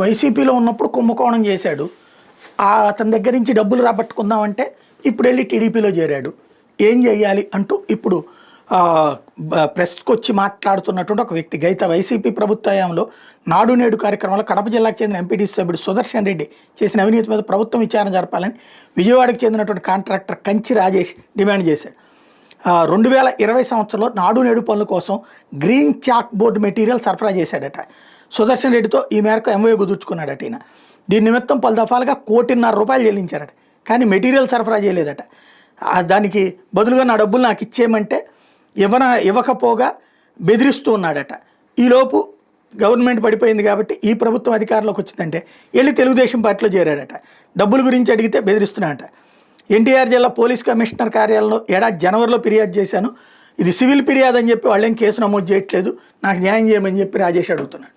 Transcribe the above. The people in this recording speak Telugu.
వైసీపీలో ఉన్నప్పుడు కుంభకోణం చేశాడు. అతని దగ్గర నుంచి డబ్బులు రాబట్టుకుందామంటే ఇప్పుడు వెళ్ళి టీడీపీలో చేరాడు. ఏం చేయాలి అంటూ ఇప్పుడు ప్రెస్కి వచ్చి మాట్లాడుతున్నటువంటి ఒక వ్యక్తి. గైత వైసీపీ ప్రభుత్వంలో నాడు నేడు కార్యక్రమంలో కడప జిల్లాకు చెందిన ఎంపీటీసీ సభ్యుడు సుదర్శన్ రెడ్డి చేసిన అవినీతి మీద ప్రభుత్వం విచారణ జరపాలని విజయవాడకు చెందినటువంటి కాంట్రాక్టర్ కంచి రాజేష్ డిమాండ్ చేశాడు. 2020 సంవత్సరంలో నాడు నేడు పనుల కోసం గ్రీన్ చాక్ బోర్డు మెటీరియల్ సరఫరా చేశాడట. సుదర్శన్ రెడ్డితో ఈ మేరకు ఎంఓయూ కుదుర్చుకున్నాడట. ఈయన దీని నిమిత్తం పలు దఫాలుగా ₹1.5 కోటి చెల్లించారట. కానీ మెటీరియల్ సరఫరా చేయలేదట. దానికి బదులుగా నా డబ్బులు నాకు ఇచ్చేయమంటే ఇవ్వకపోగా బెదిరిస్తూ ఉన్నాడట. ఈలోపు గవర్నమెంట్ పడిపోయింది కాబట్టి ఈ ప్రభుత్వం అధికారంలోకి వచ్చిందంటే వెళ్ళి తెలుగుదేశం పార్టీలో చేరాడట. డబ్బుల గురించి అడిగితే బెదిరిస్తున్నాడట. ఎన్టీఆర్ జిల్లా పోలీస్ కమిషనర్ కార్యాలయంలో ఏడాది జనవరిలో ఫిర్యాదు చేశాను, ఇది సివిల్ ఫిర్యాదు అని చెప్పి వాళ్ళేం కేసు నమోదు చేయట్లేదు, నాకు న్యాయం చేయమని చెప్పి రాజేష్ అడుగుతున్నాడు.